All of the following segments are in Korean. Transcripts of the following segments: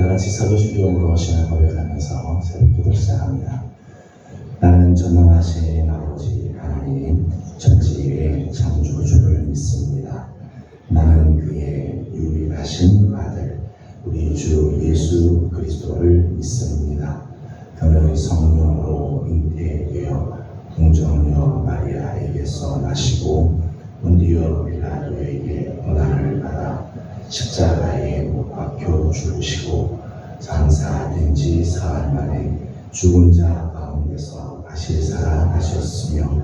같이 사도신 기도로 신앙 고백하면서 새벽 기도 시작합니다. 나는 전능하신 아버지 하나님 전지의 창조주를 믿습니다. 나는 그의 유일하신 아들 우리 주 예수 그리스도를 믿습니다. 그는 성령으로 잉태되어 동정녀 마리아에게서 나시고 본디오 빌라도에게 고난을 받아 십자가에 못 박혀 죽으시고 장사된 지 사흘 만에 죽은 자 가운데서 다시 살아나셨으며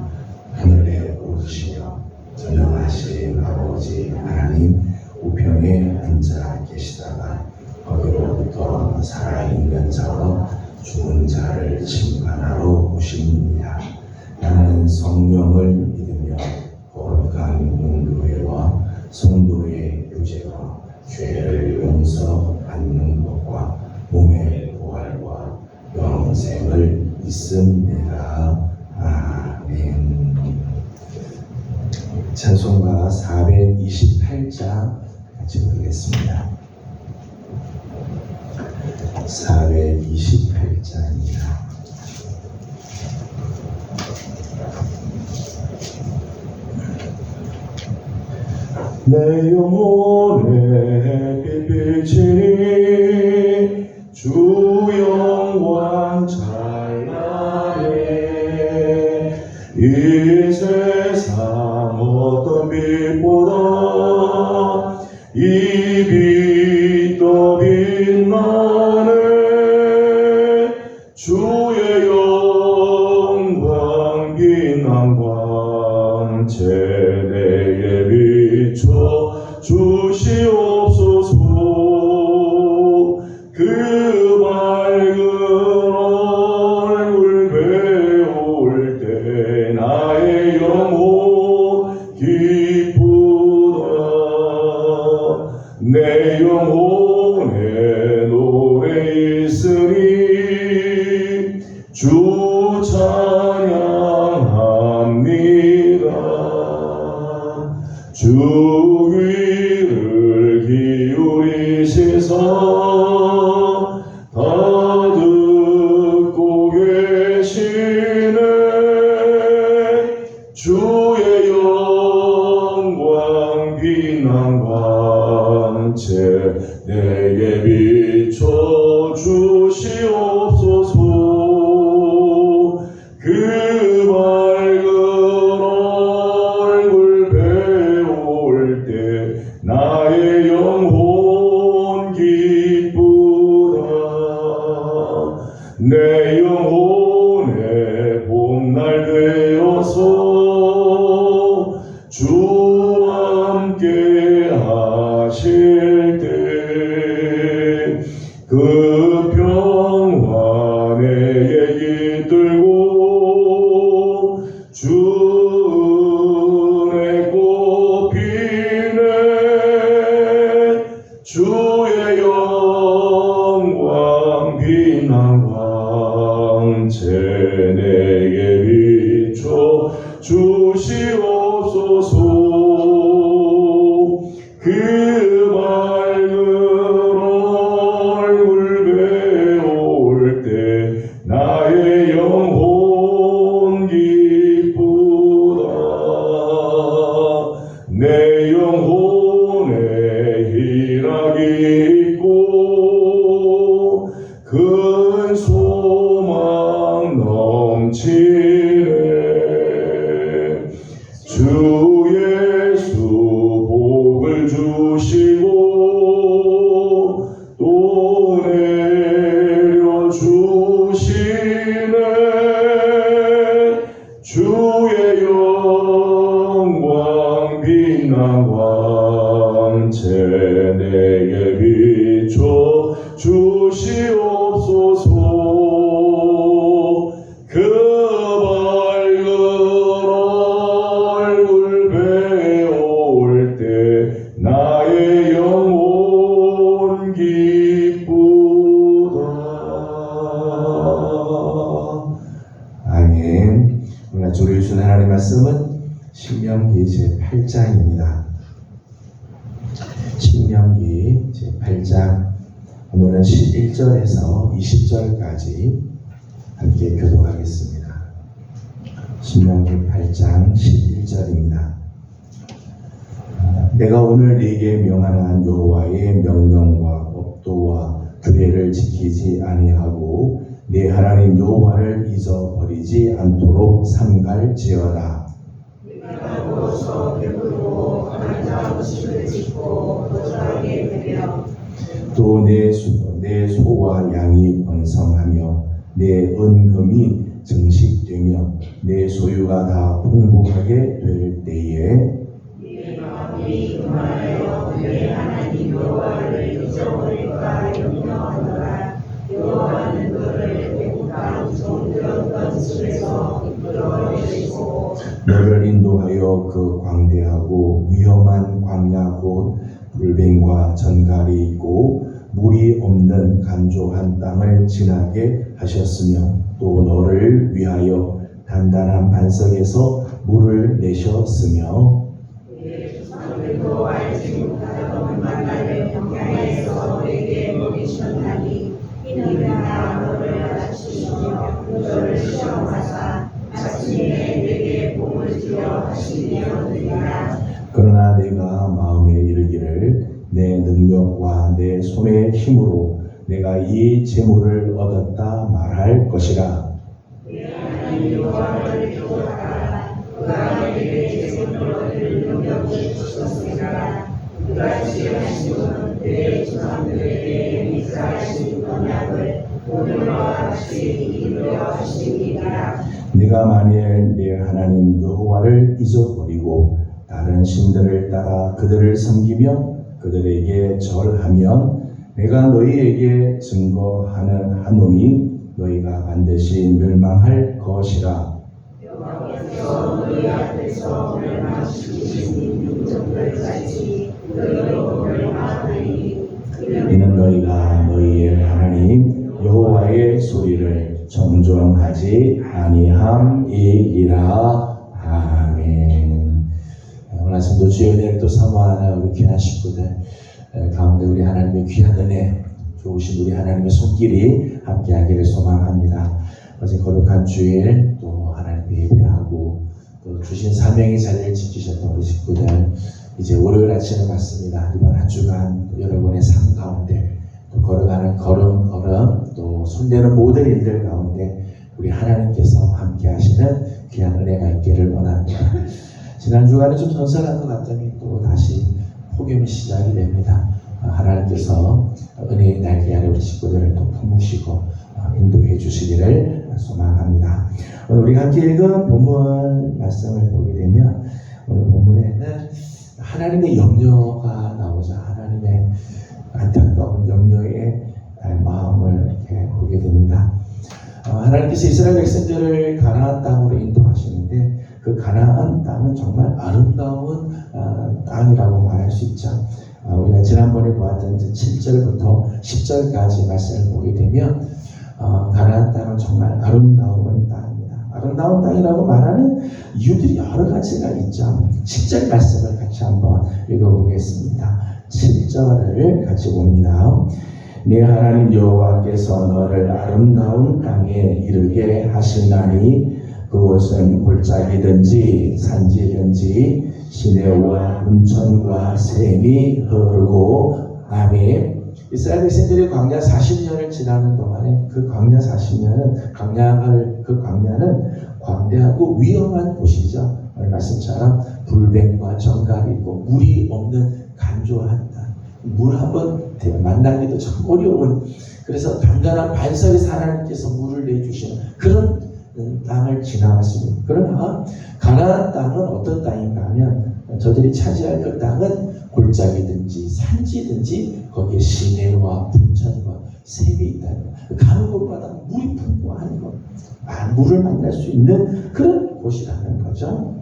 하늘에 오르시며 전능하신 아버지 하나님 우편에 앉아 계시다가 거기로부터 살아있는 자와 죽은 자를 심판하러 오십니다. 나는 성령을 믿으며 거룩한 공교회와 성도의 교제와 죄를 용서받는 것과 몸의 부활과 영생을 믿습니다. 아멘. 찬송가 428장 같이 부르겠습니다. 428장입니다. 내 영혼에 빛비치니 주 영광 찬란해. 이 세상 어떤 빛보다 이 빛도 빛나네. 주의 영광 빛난 광채 내게 비춰 주시옵소서. 그 밝은 얼굴 배울 때 나의 영혼 기쁘다. 내 영혼에 노래 있으니 주 찬양합니다. 주 귀를 기울이시사 다 듣고 계시네. 주의 영광 빛난 광채 내게 비춰 주시옵소서. 그 밝은 얼굴 배울 때 나의 영혼 기쁘다. 내 영혼에 봄날 되어서 주와 함께 하실 때 그 평화에 깃들고 주 은혜 꽃피네. 주의 영광 빛난 광채 내게 비춰 주시옵소서. 그 밝은 얼굴 배울 때 나의 영혼 기쁘다. 내 영혼에 희락이 있고 큰 소망 넘치네. 주 예수 복을 주시고 또 내려주시네. 주의 영광 빛난 광채 내게 비춰 주시옵소서. 그 밝은 얼굴 배울 때 나의 영혼 기쁘다. 아멘. 오늘 우리 주신 하나님의 말씀은 신명기 제8장입니다. 신명기 제8장 오늘은 11절에서 20절까지 함께 교독하겠습니다. 신명기 8장 11절입니다. 내가 오늘 네게 명하는 여호와의 명령과 법도와 규례를 지키지 아니하고 네 하나님 여호와를 잊어버리지 않도록 삼갈지어다. 네가 누워서 배부르고 앉아 음식을 짓고 거절하게 되며 또 내 소와 양이 번성하며 내 은금이 증식되며 내 소유가 다 풍부하게 될 때에 네 마음이 그만하여 내 하나님 여호와를 잊어버릴까 염려하노라. 여호와는 너를 애국 땅 정들었던 집에서 이끌어내시고 너를 인도하여 그 광대하고 위험한 광야 곧 불뱀과 전갈이 있고 물이 없는 간조한 땅을 지나게 하셨으며 또 너를 위하여 단단한 반석에서 물을 내셨으며 내 조상들도 알지 못하던 만나를 평야에서 내게 먹이셨나니 이는 다 너를 알아주시며 너를 시험하사 아침에 내게 복을 주려 하시려느니라. 그러나 내가 마음에 이르기를 내 능력과 내 손의 힘으로 내가 이 재물을 얻었다 말할 것이라. 내 하나님 여호와를 기도하라. 그가 내게 재물을 얻을 능력을 주셨으리라. 그같이 하시는 내 조상들에게 맹세하신 언약을 오늘과 같이 이루려 하시니라. 네가 만일 내 하나님 여호와를 잊어버리고 다른 신들을 따라 그들을 섬기며 그들에게 절하면 내가 너희에게 증거하노니 너희가 반드시 멸망할 것이라. 여호와께서 너희 앞에서 멸망시키신 민족들같이 너희도 멸망하리니 이는 너희가 너희의 하나님 여호와의 소리를 정정하지 아니함이니라. 아멘. 오늘 아침도 주의 은혜를 또 사모하는 우리 귀한 식구들 가운데 우리 하나님의 귀한 은혜 좋으신 우리 하나님의 손길이 함께하기를 소망합니다. 어제 거룩한 주일 또 하나님 예배하고 또 주신 사명의 자리를 지키셨던 우리 식구들 이제 월요일 아침을 맞습니다. 이번 한 주간 여러분의 삶 가운데 또 걸어가는 걸음 또 손대는 모든 일들 가운데 우리 하나님께서 함께 하시는 귀한 은혜가 있기를 원합니다. 지난 주간에 좀 선선한 것 같더니 또 다시 폭염이 시작이 됩니다. 하나님께서 은혜의 날개 아래 우리 식구들을 또 품으시고 인도해 주시기를 소망합니다. 오늘 우리가 함께 읽은 본문 말씀을 보게 되면 오늘 본문에는 하나님의 염려가 나오자 하나님의 안타까운 염려의 마음을 이렇게 보게 됩니다. 하나님께서 이스라엘 백성들을 가나안 땅으로 인도하시는데 그 가나안 땅은 정말 아름다운 땅이라고 말할 수 있죠. 우리가 지난번에 보았던 7절부터 10절까지 말씀을 보게 되면 가나안 땅은 정말 아름다운 땅입니다. 아름다운 땅이라고 말하는 이유들이 여러 가지가 있죠. 7절 말씀을 같이 한번 읽어보겠습니다. 7절을 같이 봅니다. 네 하나님 여호와께서 너를 아름다운 땅에 이르게 하시나니 그곳은 골짜기든지 산지든지 시내와 문천과 샘이 흐르고 아멘. 이스라엘 백성들이 광야 40년을 지나는 동안에 그 광야 40년은 그 광야는 광대하고 위험한 곳이죠. 오늘 말씀처럼 불뱀과 정갈이 있고 물이 없는 간조한 땅. 물 한번 만나기도 참 어려운, 그래서 단단한 반석에서 하나님께서 물을 내주시는 그런 땅을 지나갔습니다. 그러나 가나안 땅은 어떤 땅인가 하면 저들이 차지할 그 땅은 골짜기든지 산지든지 거기에 시내와 분천과 샘이 있다는 것. 가는 곳마다 물이 풍부한 것, 물을 만날 수 있는 그런 곳이라는 거죠.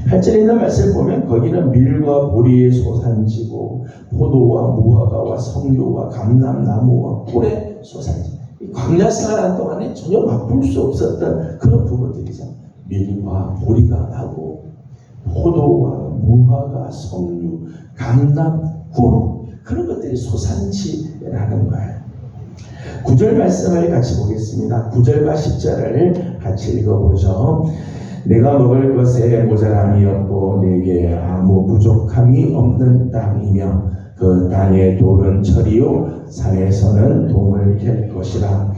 8절에 있는 말씀을 보면 거기는 밀과 보리의 소산지고 포도와 무화과와 석류와 감람나무와 꿀의 소산지. 광야 생활한 동안에 전혀 맛볼 수 없었던 그런 부분들이죠. 밀과 보리가 나고 포도와 무화과, 석류, 감람, 꿀, 그런 것들이 소산지라는 거예요. 9절 말씀을 같이 보겠습니다. 9절과 10절을 같이 읽어보죠. 내가 먹을 것에 모자람이 없고 내게 아무 부족함이 없는 땅이며 그 땅의 돌은 철이요 산에서는 동을 캘 것이라.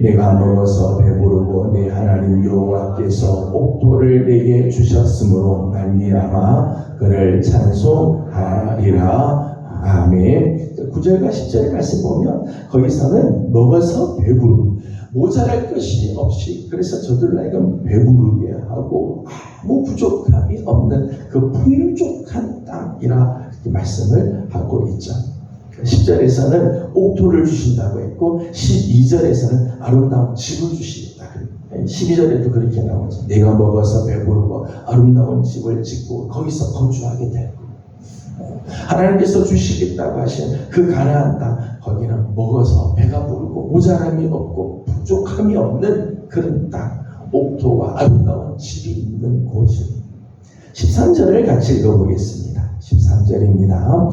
내가 먹어서 배부르고 내 하나님 여호와께서 옥토를 내게 주셨으므로 말미암아 그를 찬송하리라. 아멘. 9절과 10절의 말씀 보면 거기서는 먹어서 배부르고 모자랄 것이 없이, 그래서 저들로 하여금 배부르게 하고 아무 부족함이 없는 그 풍족한 땅이라 말씀을 하고 있죠. 10절에서는 옥토를 주신다고 했고 12절에서는 아름다운 집을 주시겠다. 12절에도 그렇게 나오죠. 내가 먹어서 배부르고 아름다운 집을 짓고 거기서 거주하게 되고, 하나님께서 주시겠다고 하신 그 가나안 땅, 거기는 먹어서 배가 부르고 모자람이 없고 부족함이 없는 그런 땅, 옥토와 아름다운 집이 있는 곳입니다. 13절을 같이 읽어보겠습니다. 13절입니다.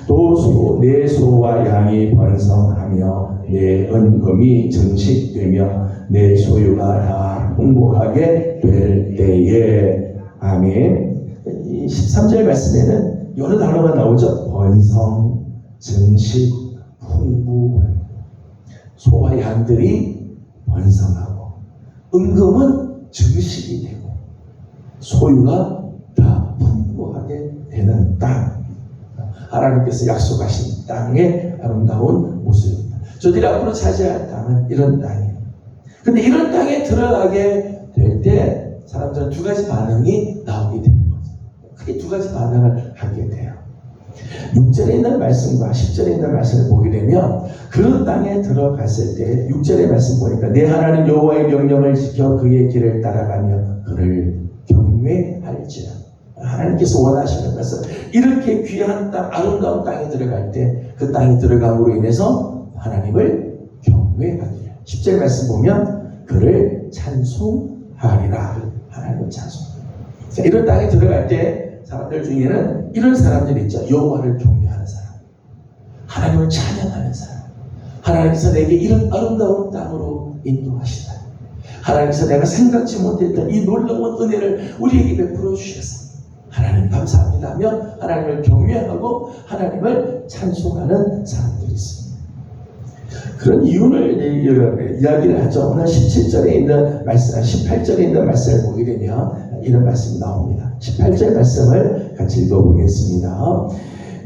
또 내 소와 양이 번성하며 내 은금이 증식되며 내 소유가 다 풍부하게 될 때에. 아멘. 이 13절 말씀에는 여러 단어가 나오죠. 번성, 증식, 풍부. 소와 양들이 번성하고 은금은 증식이 되고 소유가 다 풍부하게 되는 땅, 하나님께서 약속하신 땅의 아름다운 모습입니다. 저들이 앞으로 차지할 땅은 이런 땅이에요. 근데 이런 땅에 들어가게 될 때 사람들은 두 가지 반응이 나오게 되는 거죠. 크게 두 가지 반응을 하게 돼요. 6절에 있는 말씀과 10절에 있는 말씀을 보게 되면 그 땅에 들어갔을 때 6절의 말씀 보니까 내 하나님 여호와의 명령을 지켜 그의 길을 따라가며 그를 경외할지라. 하나님께서 원하시는 것은 이렇게 귀한 땅, 아름다운 땅에 들어갈 때 그 땅에 들어감으로 인해서 하나님을 경외하리라. 10절 말씀 보면 그를 찬송하리라. 하나님을 찬송하리라. 이런 땅에 들어갈 때 사람들 중에는 이런 사람들이 있죠. 여호와를 경외하는 사람, 하나님을 찬양하는 사람, 하나님께서 내게 이런 아름다운 땅으로 인도하시다, 하나님께서 내가 생각지 못했던 이 놀라운 은혜를 우리에게 베풀어 주셨습니다, 하나님 감사합니다 하며 하나님을 경외하고 하나님을 찬송하는 사람들이 있습니다. 그런 이유를 이야기를 하죠. 오늘 17절에 있는 말씀, 18절에 있는 말씀을 보게 되면 이런 말씀이 나옵니다. 18절 말씀을 같이 읽어보겠습니다.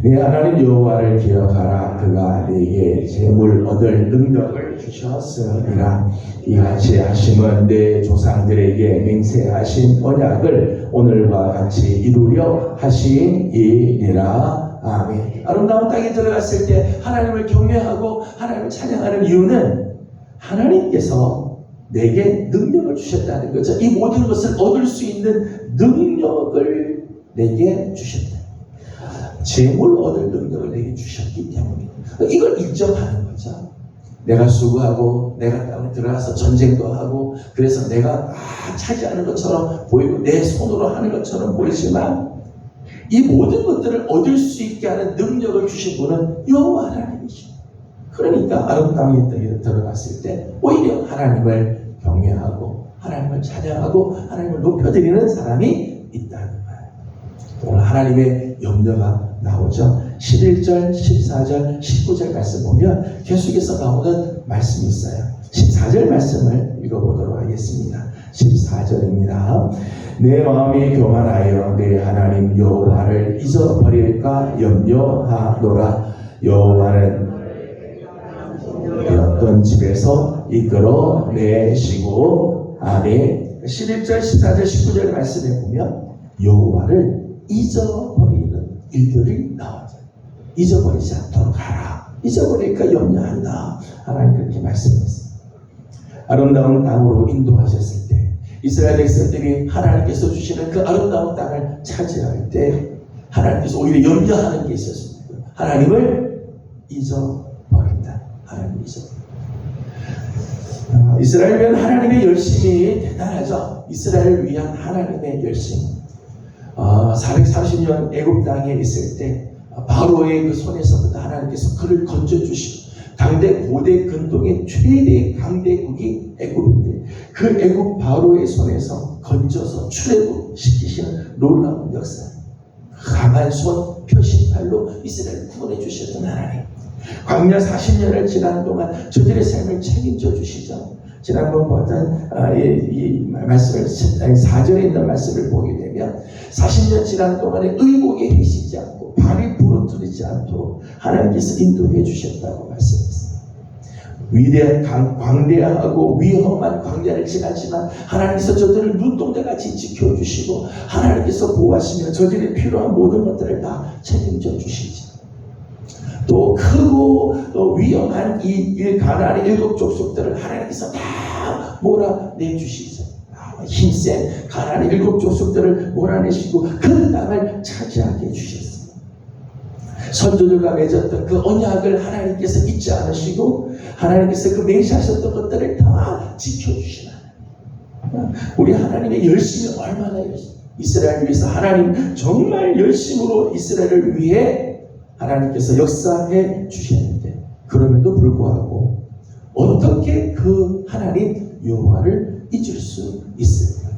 내 하나님 여호와를 기억하라. 그가 네게 재물 얻을 능력을 주셨으리라. 이같이 하심은 내 조상들에게 맹세하신 언약을 오늘과 같이 이루려 하심이니라. 아멘. 아름다운 땅에 들어갔을 때 하나님을 경외하고 하나님을 찬양하는 이유는 하나님께서 내게 능력을 주셨다는 거죠. 이 모든 것을 얻을 수 있는 능력을 내게 주셨다. 재물 얻을 능력을 내게 주셨기 때문에 이걸 인정하는 거죠. 내가 수고하고 내가 땅에 들어가서 전쟁도 하고 그래서 내가 차지하는 것처럼 보이고 내 손으로 하는 것처럼 보이지만 이 모든 것들을 얻을 수 있게 하는 능력을 주신 분은 여호와 하나님이시죠. 그러니까 아름다운 땅에 들어갔을 때 오히려 하나님을 경외하고 하나님을 찬양하고 하나님을 높여드리는 사람이 있다는 거예요. 오늘 하나님의 염려가 나오죠. 11절, 14절, 19절 말씀 보면 계속해서 나오는 말씀이 있어요. 14절 말씀을 읽어보도록 하겠습니다. 14절입니다. 내 마음이 교만하여 내 하나님 여호와를 잊어버릴까 염려하노라. 여호와는 어떤 집에서 이끌어내시고. 아멘. 11절, 14절, 19절 말씀에 보면 여호와를 잊어버리는 일들이 나오죠. 잊어버리지 않도록 하라. 잊어버릴까 염려한다. 하나님 그렇게 말씀했습니다. 아름다운 땅으로 인도하셨을 때 이스라엘 백성들이 하나님께서 주시는 그 아름다운 땅을 차지할 때 하나님께서 오히려 염려하는 게 있었습니다. 하나님을 잊어버린다. 하나님을 잊어버린다. 이스라엘은 하나님의 열심이 대단하죠. 이스라엘을 위한 하나님의 열심. 430년 애굽 땅에 있을 때 바로의 그 손에서부터 하나님께서 그를 건져주시고 당대 고대 근동의 최대 강대국이 애굽인데 그 애굽 바로의 손에서 건져서 출애굽시키시는 놀라운 역사. 강한 손 표심팔로 이스라엘을 구원해 주셨던 하나님. 광야 40년을 지난 동안 저들의 삶을 책임져 주시죠. 지난번 보았던 이 말씀을 4절에 있는 말씀을 보게 되면 40년 지난 동안에 의복에 해시지 않고 발이 부러뜨리지 않도록 하나님께서 인도해 주셨다고 말씀했습니다. 광대하고 위험한 광야를 지나지만 하나님께서 저들을 눈동자같이 지켜주시고 하나님께서 보호하시며 저들의 필요한 모든 것들을 다 책임져 주시죠. 또 크고 또 위험한 이 가나안의 7 족속들을 하나님께서 다 몰아내주시죠. 힘센 가나안의 7 족속들을 몰아내시고 그 땅을 차지하게 해주셨습니다. 선조들과 맺었던 그 언약을 하나님께서 잊지 않으시고 하나님께서 그 맹세하셨던 것들을 다 지켜주시는 하나님. 우리 하나님의 열심이 얼마나 열심히 이스라엘을 위해서 하나님 정말 열심으로 이스라엘을 위해 하나님께서 역사해 주셨는데 그럼에도 불구하고 어떻게 그 하나님 여호와를 잊을 수 있을까?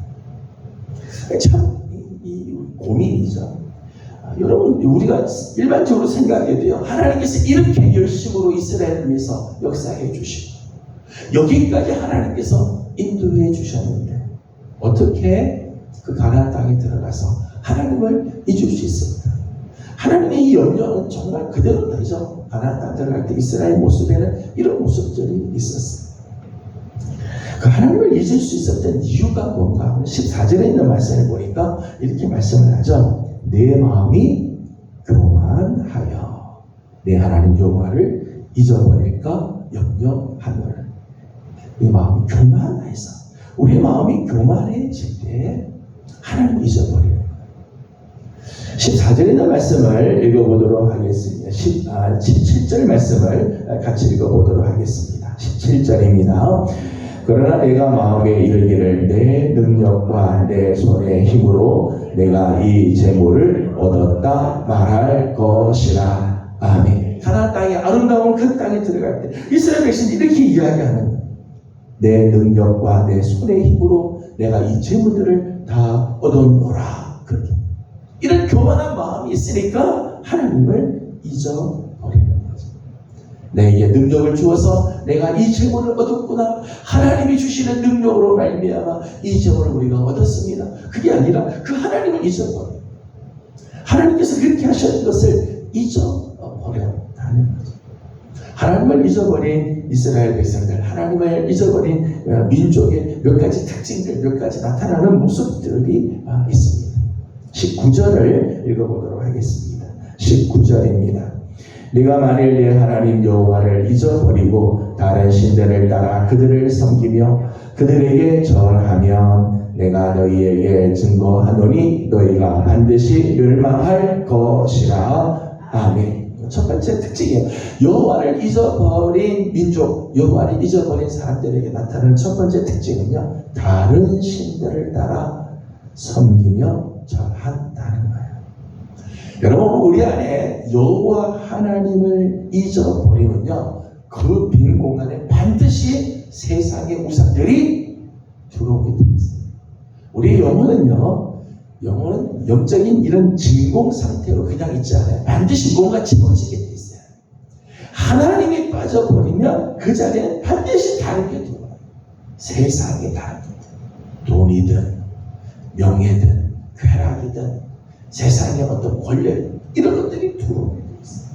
참 이 고민이죠. 여러분 우리가 일반적으로 생각하게 돼요. 하나님께서 이렇게 열심으로 이스라엘을 위해서 역사해 주시고 여기까지 하나님께서 인도해 주셨는데 어떻게 그 가나안 땅에 들어가서 하나님을 잊을 수 있을까? 하나님의 이 염려는 정말 그대로 되죠. 가나안 땅 들어갈 때 이스라엘 모습에는 이런 모습들이 있었어요. 그 하나님을 잊을 수 있었던 이유가 뭔가 14절에 있는 말씀을 보니까 이렇게 말씀을 하죠. 내 마음이 교만하여 내 하나님 여호와를 잊어버릴까 염려하노라. 이 마음이 교만해서 우리 마음이 교만해질 때 하나님을 잊어버리는 거예요. 14절에 있는 말씀을 읽어보도록 하겠습니다. 17절 말씀을 같이 읽어보도록 하겠습니다. 17절입니다. 그러나 내가 마음에 이르기를 내 능력과 내 손의 힘으로 내가 이 재물을 얻었다 말할 것이라. 아멘. 가나안 땅에 아름다운 그 땅에 들어갈 때 이스라엘 백성이 이렇게 이야기하는 거예요. 내 능력과 내 손의 힘으로 내가 이 재물들을 다 얻었노라. 그렇게 이런 교만한 마음이 있으니까 하나님을 잊어버리는 거죠. 내게 능력을 주어서 내가 이 재물을 얻었구나. 하나님이 주시는 능력으로 말미암아 이 재물을 우리가 얻었습니다. 그게 아니라 그 하나님을 잊어버려. 하나님께서 그렇게 하셨던 것을 잊어버렸다는 거죠. 하나님을 잊어버린 이스라엘 백성들, 하나님을 잊어버린 민족의 몇 가지 특징들, 몇 가지 나타나는 모습들이 있습니다. 19절을 읽어보도록 하겠습니다. 19절입니다. 네가 만일 내 하나님 여호와를 잊어버리고 다른 신들을 따라 그들을 섬기며 그들에게 절하면 내가 너희에게 증거하노니 너희가 반드시 멸망할 것이라. 아멘. 첫 번째 특징이에요. 여호와를 잊어버린 민족, 여호와를 잊어버린 사람들에게 나타나는 첫 번째 특징은요, 다른 신들을 따라 섬기며 절한다는 거예요. 여러분, 우리 안에 여호와 하나님을 잊어버리면요, 그 빈 공간에 반드시 세상의 우상들이 들어오게 되어 있어요. 우리 영혼은 영적인 이런 진공 상태로 그냥 있지 않아요. 반드시 뭔가 채워지게 되어 있어요. 하나님이 빠져버리면 그 자리에는 반드시 다른 게 들어와요. 세상에 다른 게. 돈이든 명예든 쾌락이든 세상의 어떤 권력 이런 것들이 들어오게 되어 있어요.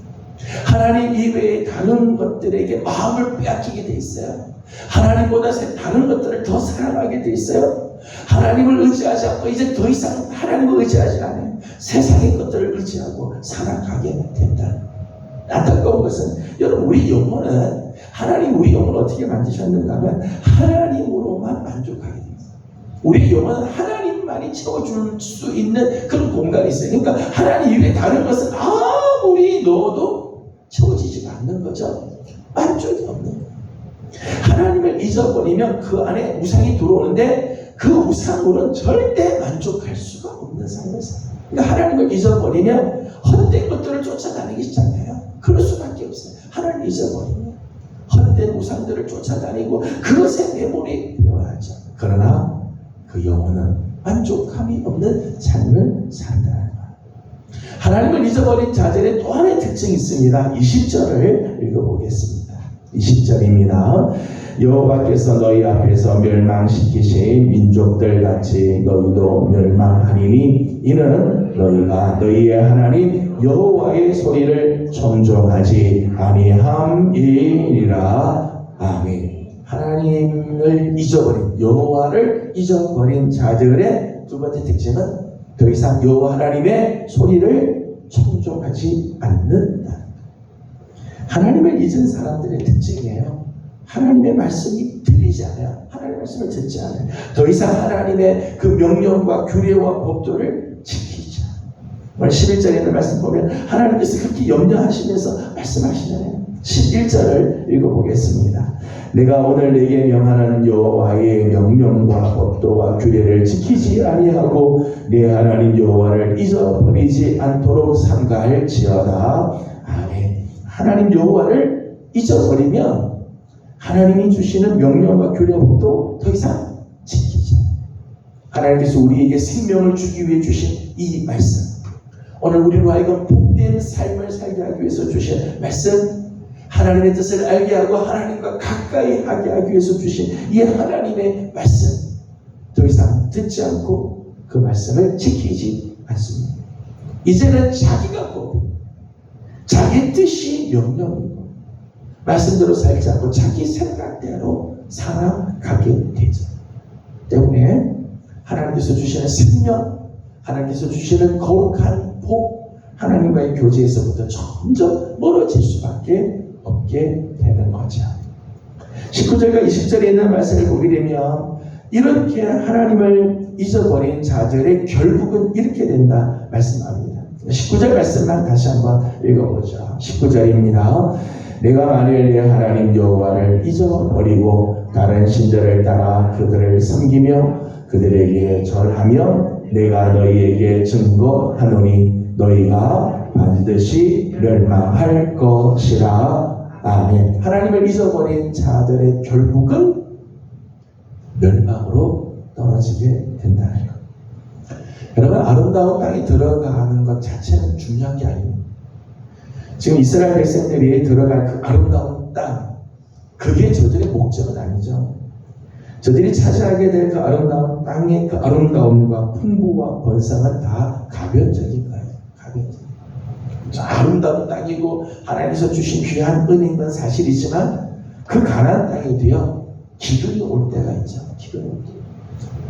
하나님 이외에 다른 것들에게 마음을 빼앗기게 되어 있어요. 하나님보다 다른 것들을 더 사랑하게 되어 있어요. 하나님을 의지하지 않고 이제 더 이상 하나님을 의지하지 않아요. 세상의 것들을 의지하고 살아가게 된다. 안타까운 것은 여러분, 우리 영혼은 하나님 우리 영혼을 어떻게 만드셨는가 하면 하나님으로만 만족하게 되어 있어요. 우리 영혼은 하나님만이 채워줄 수 있는 그런 공간이 있어요. 그러니까 하나님 이외에 다른 것은 아무리 넣어도 채워지지가 않는 거죠. 만족이 없는 거예요. 하나님을 잊어버리면 그 안에 우상이 들어오는데 그 우상으로는 절대 만족할 수가 없는 삶을 살아요. 그러니까 하나님을 잊어버리면 헛된 것들을 쫓아다니기 시작해요. 그럴 수밖에 없어요. 하나님을 잊어버리면. 잘못된 우상들을 쫓아다니고 그것에 내몰이 되어야 하죠. 그러나 그 영혼은 만족함이 없는 삶을 산다는 것. 하나님을 잊어버린 자들의 또 하나의 특징이 있습니다. 20절을 읽어보겠습니다. 20절입니다. 여호와께서 너희 앞에서 멸망시키신 민족들 같이 너희도 멸망하리니 이는 너희가 너희의 하나님 여호와의 소리를 청종하지 아니함이니라. 아멘. 하나님을 잊어버린, 여호와를 잊어버린 자들의 두 번째 특징은 더 이상 여호와 하나님의 소리를 청종하지 않는다. 하나님을 잊은 사람들의 특징이에요. 하나님의 말씀이 들리지 않아요. 하나님의 말씀을 듣지 않아요. 더 이상 하나님의 그 명령과 규례와 법도를 지키지 않아요. 오늘 11절에 있는 말씀 보면 하나님께서 그렇게 염려하시면서 말씀하시잖아요. 11절을 읽어보겠습니다. 내가 오늘 내게 명하는 여호와의 명령과 법도와 규례를 지키지 아니하고 내 하나님 여호와를 잊어버리지 않도록 삼가할지어다. 아멘. 하나님 여호와를 잊어버리면 하나님이 주시는 명령과 규례와 법도 더 이상 지키지 않아요. 하나님께서 우리에게 생명을 주기 위해 주신 이 말씀, 오늘 우리로 하여금 복된 삶을 살게 하기 위해서 주신 말씀, 하나님의 뜻을 알게 하고 하나님과 가까이 하게 하기 위해서 주신 이 하나님의 말씀, 더 이상 듣지 않고 그 말씀을 지키지 않습니다. 이제는 자기가 곧 자기 뜻이 명령이고 말씀대로 살지 않고 자기 생각대로 살아가게 되죠. 때문에 하나님께서 주시는 생명, 하나님께서 주시는 거룩한 복, 하나님과의 교제에서부터 점점 멀어질 수밖에 없게 되는 거죠. 19절과 20절에 있는 말씀을 보게 되면 이렇게 하나님을 잊어버린 자들의 결국은 이렇게 된다 말씀합니다. 19절 말씀만 다시 한번 읽어보죠. 19절입니다. 내가 만일 내 하나님 여호와를 잊어버리고 다른 신들을 따라 그들을 섬기며 그들에게 절하며 내가 너희에게 증거하노니 너희가 반드시 멸망할 것이라. 아멘. 하나님을 잊어버린 자들의 결국은 멸망으로 떨어지게 된다는 것. 여러분, 아름다운 땅에 들어가는 것 자체는 중요한 게 아닙니다. 지금 이스라엘 백성들이 들어갈 그 아름다운 땅, 그게 저들의 목적은 아니죠. 저들이 차지하게 될 그 아름다운 땅의 그 아름다움과 풍부와 번성은 다 가변적인 거예요. 가변적. 아름다운 땅이고 하나님께서 주신 귀한 은혜인 건 사실이지만 그 가나안 땅에 되어 기근이 올 때가 있죠. 기근이 올 때.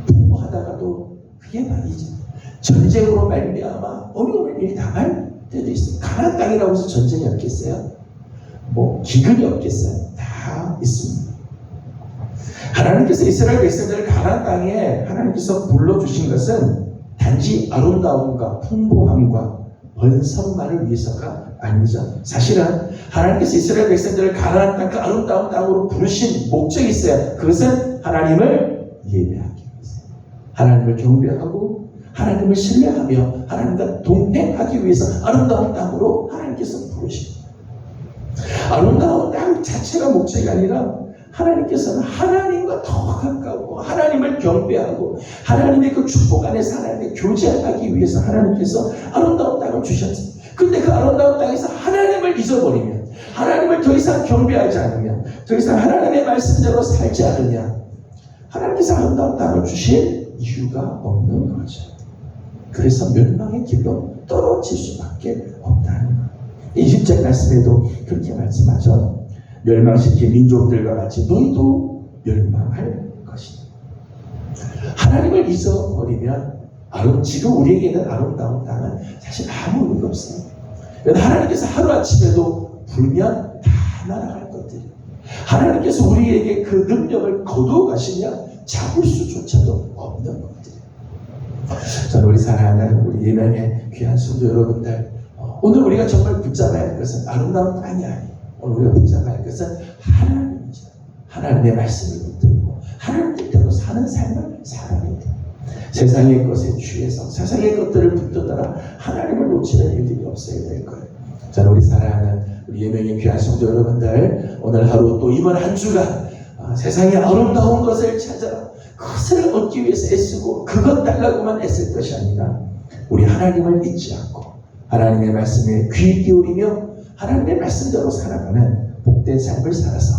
풍부하다가도 그게 말이죠. 전쟁으로 말미암아 어려운 일이 당할 때도 있어요. 가나안 땅이라고 해서 전쟁이 없겠어요? 뭐 기근이 없겠어요? 다 있습니다. 하나님께서 이스라엘 백성들을 가나안 땅에 하나님께서 불러주신 것은 단지 아름다움과 풍부함과 번성만을 위해서가 아니죠. 사실은 하나님께서 이스라엘 백성들을 가나안 땅, 그 아름다운 땅으로 부르신 목적이 있어요. 그것은 하나님을 예배하기 위해서, 하나님을 경배하고 하나님을 신뢰하며 하나님과 동행하기 위해서 아름다운 땅으로 하나님께서 부르십니다. 아름다운 땅 자체가 목적이 아니라 하나님께서는 하나님과 더 가까우고 하나님을 경배하고 하나님의 그 축복 안에서 하나님의 교제하기 위해서 하나님께서 아름다운 땅을 주셨습니다. 근데 그 아름다운 땅에서 하나님을 잊어버리면, 하나님을 더 이상 경배하지 않으면, 더 이상 하나님의 말씀대로 살지 않으면 하나님께서 아름다운 땅을 주실 이유가 없는 거죠. 그래서 멸망의 길로 떨어질 수밖에 없다는 거예요. 20절 말씀에도 그렇게 말씀하죠. 멸망시킨 민족들과 같이 너희도 멸망할 것이다. 하나님을 잊어버리면 지금 우리에게 있는 아름다운 땅은 사실 아무 의미가 없어요. 하나님께서 하루아침에도 불면 다 날아갈 것들이에요. 하나님께서 우리에게 그 능력을 거두어 가시면 잡을 수조차도 없는 것들이에요. 저는 우리 사랑하는 우리 예명의 귀한 성도 여러분들, 오늘 우리가 정말 붙잡아야 할 것은 아름다운 땅이 아니에요. 오늘 우리가 붙잡아야 할 것은 하나님이죠. 하나님의 말씀을 붙들고 하나님 뜻대로 사는 삶을 살아야 돼요. 세상의 것에 취해서 세상의 것들을 붙들다가 하나님을 놓치는 일들이 없어야 될 거예요. 저는 우리 사랑하는 우리 예명의 귀한 성도 여러분들, 오늘 하루 또 이번 한 주간 세상의 아름다운 것을 찾아 그것을 얻기 위해서 애쓰고 그것 달라고만 애쓸 것이 아니라 우리 하나님을 잊지 않고 하나님의 말씀에 귀 기울이며 하나님의 말씀대로 살아가는 복된 삶을 살아서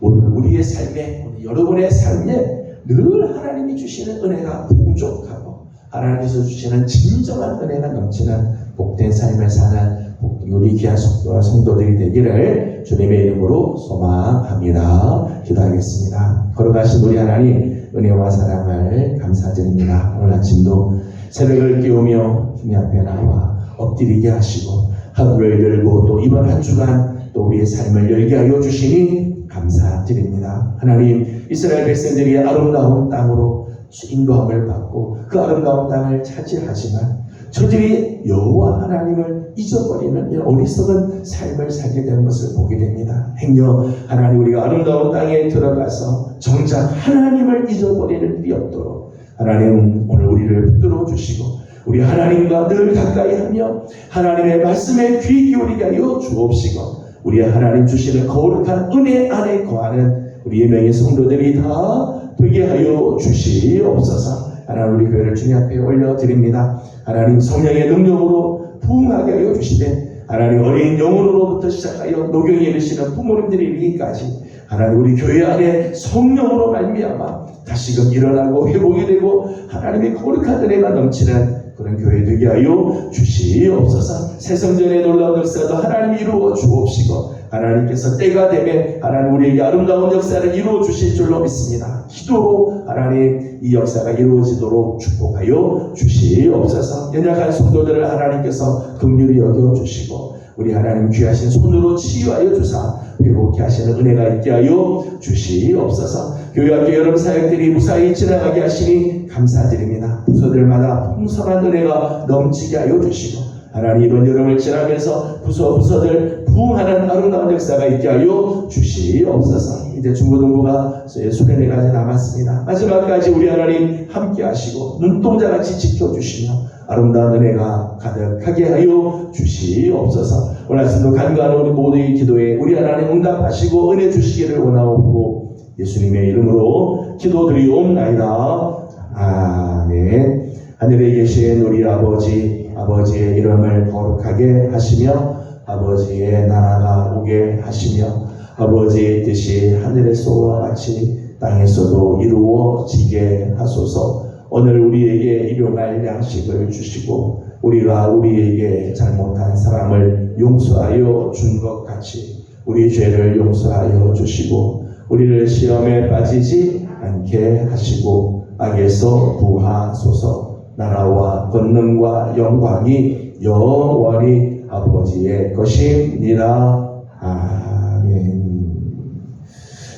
오늘 우리의 삶에, 여러분의 삶에 늘 하나님이 주시는 은혜가 풍족하고 하나님께서 주시는 진정한 은혜가 넘치는 복된 삶을 사는 우리 귀한 성도들이 되기를 주님의 이름으로 소망합니다. 기도하겠습니다. 걸어가신 우리 하나님, 은혜와 사랑을 감사드립니다. 오늘 아침도 새벽을 깨우며 주님 앞에 나와 엎드리게 하시고 하루를 열고 또 이번 한 주간 또 우리의 삶을 열게 하여 주시니 감사드립니다. 하나님, 이스라엘 백성들이 아름다운 땅으로 인도함을 받고 그 아름다운 땅을 차지하지만 저들이 여호와 하나님을 잊어버리는 이런 어리석은 삶을 살게 되는 것을 보게 됩니다. 행여 하나님, 우리가 아름다운 땅에 들어가서 정작 하나님을 잊어버리는 일이 없도록 하나님 오늘 우리를 붙들어 주시고 우리 하나님과 늘 가까이 하며 하나님의 말씀에 귀 기울이게 하여 주옵시고 우리 하나님 주시는 거룩한 은혜 안에 거하는 우리 예명의 성도들이 다 되게 하여 주시옵소서. 하나님, 우리 교회를 주님 앞에 올려드립니다. 하나님, 성령의 능력으로 부흥하게 하여 주시되 하나님, 어린 영혼으로부터 시작하여 노경에 이르시는 부모님들이 이르기까지 하나님, 우리 교회 안에 성령으로 말미암아 다시금 일어나고 회복이 되고 하나님의 거룩한 은혜가 넘치는 그런 교회 되게 하여 주시옵소서. 새성전의 놀라운 역사도 하나님이 이루어 주옵시고 하나님께서 때가 되면 하나님 우리에게 아름다운 역사를 이루어 주실 줄로 믿습니다. 기도로 하나님 이 역사가 이루어지도록 축복하여 주시옵소서. 연약한 성도들을 하나님께서 긍휼히 여겨 주시고 우리 하나님 귀하신 손으로 치유하여 주사 회복케 하시는 은혜가 있게 하여 주시옵소서. 교회학교 여러분 사역들이 무사히 지나가게 하시니 감사드립니다. 부서들마다 풍성한 은혜가 넘치게 하여 주시고 하나님, 이번 여름을 지나면서 부서들 부흥하는 아름다운 역사가 있게 하여 주시옵소서. 이제 중고등부가 수련회까지 남았습니다. 마지막까지 우리 하나님 함께 하시고 눈동자같이 지켜주시며 아름다운 은혜가 가득하게 하여 주시옵소서. 오늘 아침도 간구하는 우리 모두의 기도에 우리 하나님 응답하시고 은혜 주시기를 원하옵고 예수님의 이름으로 기도드리옵나이다. 아멘. 하늘에 계신 우리 아버지의 이름을 거룩하게 하시며 아버지의 나라가 오게 하시며 아버지의 뜻이 하늘에서와 같이 땅에서도 이루어지게 하소서. 오늘 우리에게 일용할 양식을 주시고 우리가 우리에게 잘못한 사람을 용서하여 준 것 같이 우리 죄를 용서하여 주시고 우리를 시험에 빠지지 않게 하시고 악에서 구하소서. 나라와 권능과 영광이 영원히 아버지의 것입니다. 아멘.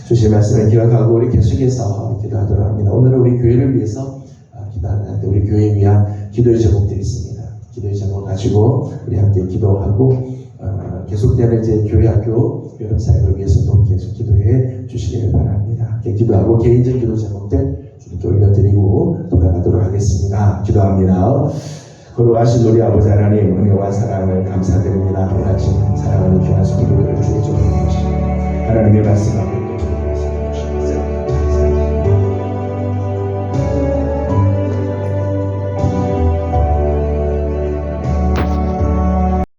주신 말씀을 기억하고 우리 계속해서 기도하도록 합니다. 오늘은 우리 교회를 위해서 기도하는데 우리 교회에 위한 기도의 제목들이 있습니다. 기도의 제목을 가지고 우리 함께 기도하고 계속되는 이제 교회학교 여름 사역을 위해서도 계속 기도해 주시기를 바랍니다. 함께 기도하고 개인적 기도 제목들 주님께 올려드리고 돌아가도록 하겠습니다. 기도합니다. 거룩하신 우리 아버지 하나님, 은혜와 사랑을 감사드립니다. 오늘 아침 사랑하는 귀한 성도들을 주의 조명해 주시고 하나님의 말씀